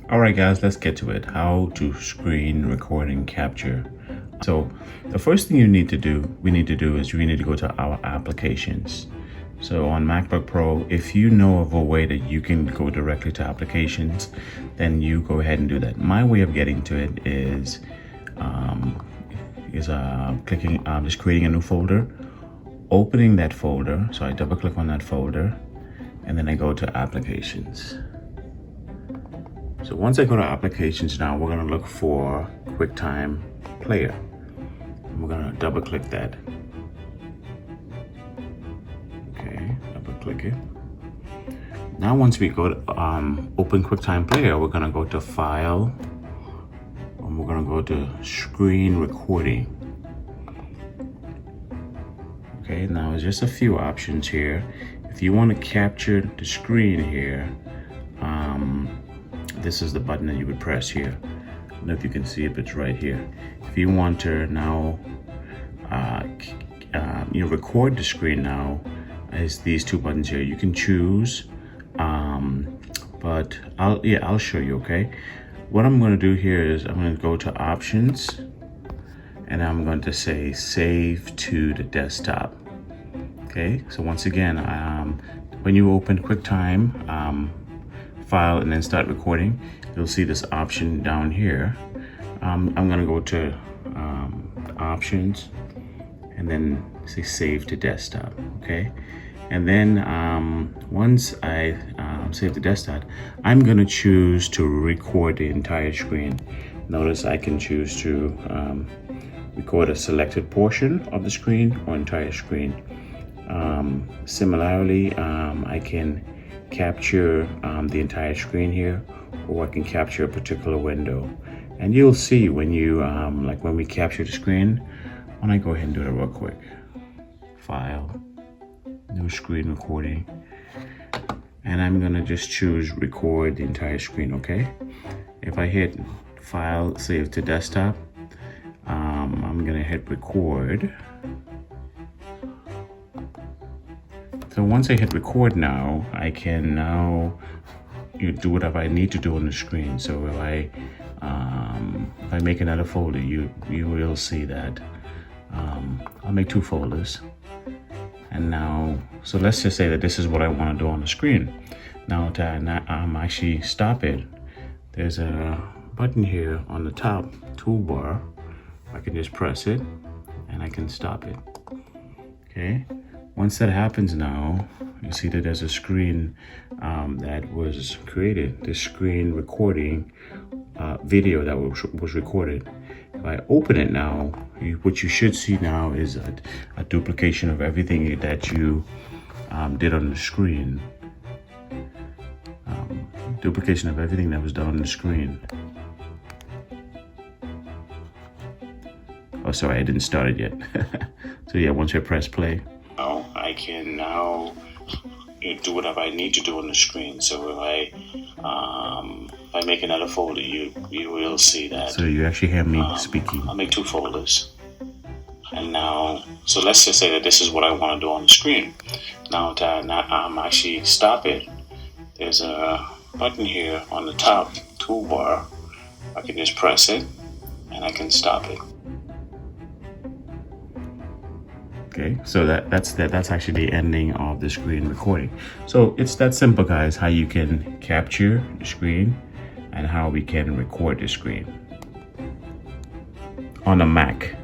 All right, guys, let's get to it. How to screen record and capture. So the first thing we need to do is we need to go to our applications. So on MacBook Pro, if you know of a way that you can go directly to applications, then you go ahead and do that. My way of getting to it is clicking, just creating a new folder, opening that folder. So I double click on that folder, and then I go to applications. So once I go to applications now, we're gonna look for QuickTime Player. And we're gonna double click that. Okay, double click it. Now once we go to open QuickTime Player, we're gonna go to File, and we're gonna go to Screen Recording. Okay, now there's just a few options here. If you want to capture the screen here, this is the button that you would press here. I don't know if you can see it, but it's right here. If you want to now record the screen now, is these two buttons here. You can choose, but I'll show you. Okay, what I'm going to do here is I'm going to go to Options, and I'm going to say Save to the Desktop. Okay, so once again, when you open QuickTime File and then start recording, you'll see this option down here. I'm going to go to Options and then say Save to Desktop. Okay, and then once I save the desktop, I'm going to choose to record the entire screen. Notice I can choose to record a selected portion of the screen or entire screen. Similarly, I can capture the entire screen here, or I can capture a particular window. And you'll see when you like when we capture the screen. When I go ahead and do it real quick, File, New Screen Recording, and I'm gonna just choose Record the entire screen. Okay, if I hit File, Save to Desktop, I'm gonna hit Record. So once I hit record now, I can now do whatever I need to do on the screen. So if I make another folder, you will see that I'll make two folders. And now, so let's just say that this is what I want to do on the screen. Now to actually stop it, there's a button here on the top toolbar. I can just press it and I can stop it. Okay. Once that happens now, you see that there's a screen that was created, the screen recording video that was recorded. If I open it now, what you should see now is a duplication of everything that you did on the screen. Duplication of everything that was done on the screen. Oh, sorry, I didn't start it yet. So yeah, once I press play, I can now do whatever I need to do on the screen. So if I make another folder, you will see that. So you actually hear me speaking. I'll make two folders. And now, so let's just say that this is what I want to do on the screen. Now to actually stop it, there's a button here on the top toolbar. I can just press it and I can stop it. Okay, so that's actually the ending of the screen recording. So it's that simple, guys, how you can capture the screen and how we can record the screen on a Mac.